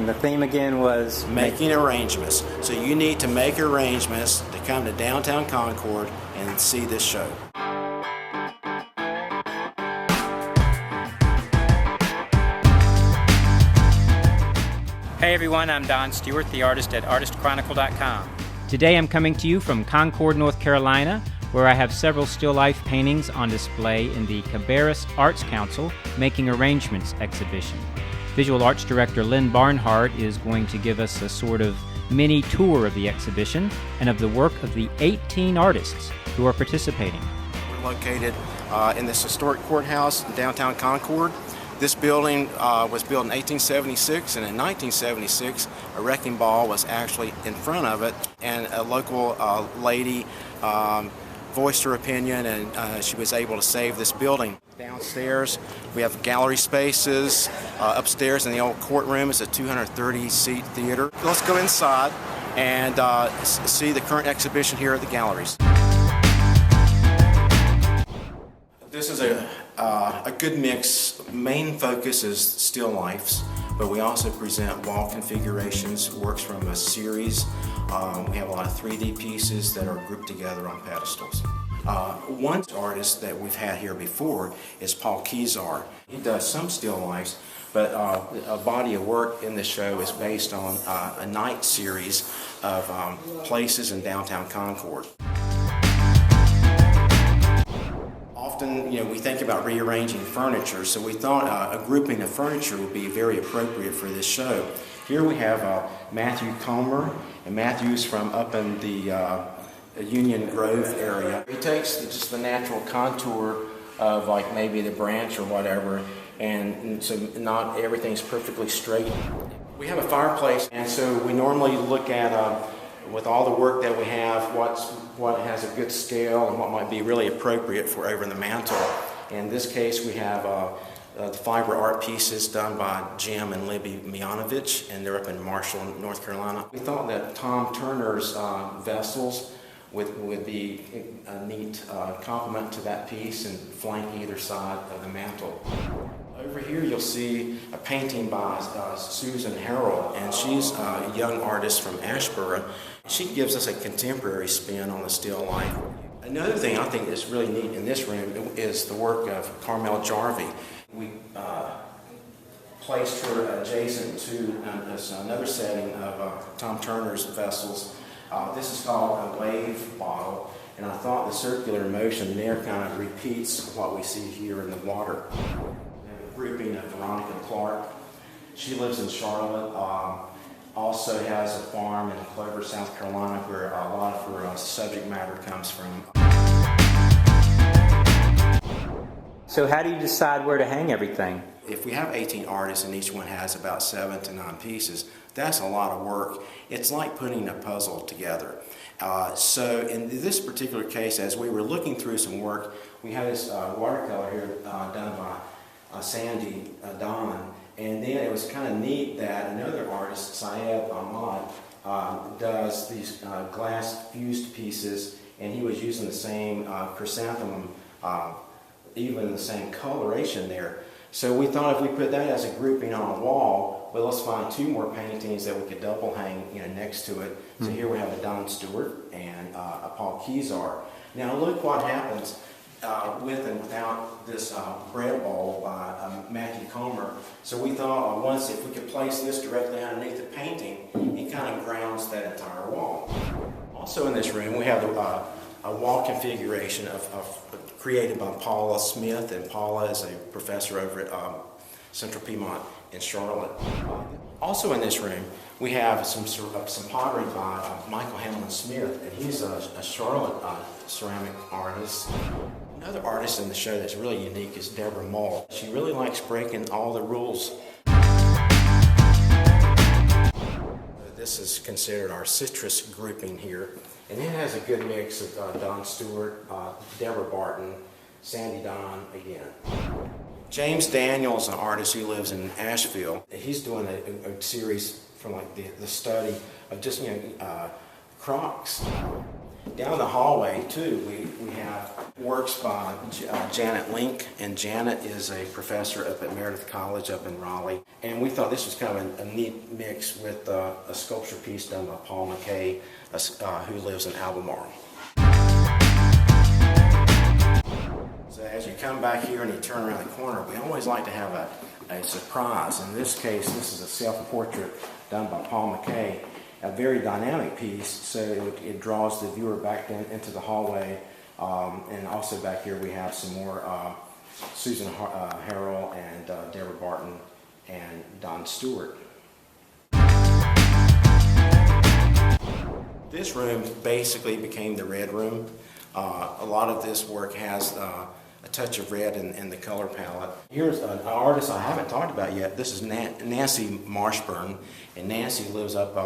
And the theme again was making arrangements. So you need to make arrangements to come to downtown Concord and see this show. Hey everyone, I'm Don Stewart, the artist at artistchronicle.com. Today I'm coming to you from Concord, North Carolina, where I have several still life paintings on display in the Cabarrus Arts Council Making Arrangements exhibition. Visual Arts Director Lynn Barnhart is going to give us a sort of mini tour of the exhibition and of the work of the 18 artists who are participating. We're located in this historic courthouse in downtown Concord. This building was built in 1876, and in 1976, a wrecking ball was actually in front of it, and a local lady voiced her opinion, and she was able to save this building. Downstairs, we have gallery spaces. Upstairs in the old courtroom is a 230-seat theater. Let's go inside and see the current exhibition here at the galleries. This is a good mix. Main focus is still lifes, but we also present wall configurations, works from a series. We have a lot of 3D pieces that are grouped together on pedestals. One artist that we've had here before is Paul Kezar. He does some still lifes, but a body of work in this show is based on a night series of places in downtown Concord. Often, we think about rearranging furniture, so we thought a grouping of furniture would be very appropriate for this show. Here we have Matthew Comer, and Matthew's from up in the Union Grove area. He takes just the natural contour of like maybe the branch or whatever, and so not everything's perfectly straight. We have a fireplace, and so we normally look at with all the work that we have, what has a good scale and what might be really appropriate for over the mantle. In this case, we have the fiber art pieces done by Jim and Libby Mianovich, and they're up in Marshall, North Carolina. We thought that Tom Turner's vessels would be a neat complement to that piece and flank either side of the mantle. Over here you'll see a painting by Susan Harrell, and she's a young artist from Ashboro. She gives us a contemporary spin on the still life. Another thing I think is really neat in this room is the work of Carmel Jarvie. We placed her adjacent to another setting of Tom Turner's vessels. This is called a wave bottle, and I thought the circular motion there kind of repeats what we see here in the water. A grouping of Veronica Clark. She lives in Charlotte, also has a farm in Clover, South Carolina, where a lot of her subject matter comes from. So how do you decide where to hang everything? If we have 18 artists and each one has about 7 to 9 pieces, that's a lot of work. It's like putting a puzzle together. So in this particular case, as we were looking through some work, we had this watercolor here done by Sandy Don, and then it was kind of neat that another artist, Syed Ahmad, does these glass fused pieces, and he was using the same chrysanthemum, even the same coloration there. So we thought if we put that as a grouping on a wall, well, let's find 2 more paintings that we could double hang next to it. So here we have a Don Stewart and a Paul Kezar. Now look what happens with and without this bread bowl by Matthew Comer. So we thought once if we could place this directly underneath the painting, it kind of grounds that entire wall. Also in this room we have a wall configuration created by Paula Smith, and Paula is a professor over at Central Piedmont in Charlotte. Also in this room we have some pottery by Michael Hamlin Smith, and he's a Charlotte ceramic artist. Another artist in the show that's really unique is Deborah Mull. She really likes breaking all the rules. This is considered our citrus grouping here, and it has a good mix of Don Stewart, Deborah Barton, Sandy Don again. James Daniels, an artist who lives in Asheville, he's doing a series from like the study of just crocs. Down the hallway, too, we have works by Janet Link, and Janet is a professor up at Meredith College up in Raleigh. And we thought this was kind of a neat mix with a sculpture piece done by Paul McKay, who lives in Albemarle. So as you come back here and you turn around the corner, we always like to have a surprise. In this case, this is a self-portrait done by Paul McKay, a very dynamic piece, so it draws the viewer back into the hallway. And also back here we have some more Susan Harrell and Deborah Barton and Don Stewart. This room basically became the red room. A lot of this work has a touch of red in the color palette. Here's an artist I haven't talked about yet. This is Nancy Marshburn, and Nancy lives up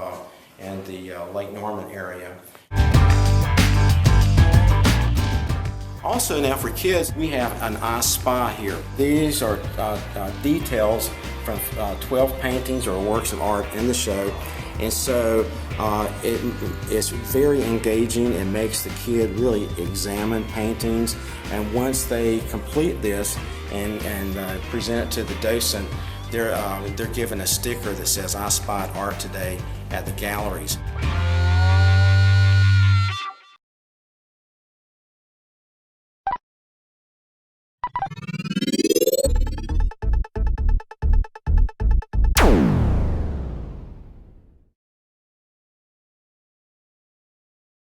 in the Lake Norman area. Also now for kids, we have an I Spy here. These are details from 12 paintings or works of art in the show. And so it's very engaging and makes the kid really examine paintings. And once they complete this and present it to the docent, they're given a sticker that says I spied art today at the galleries.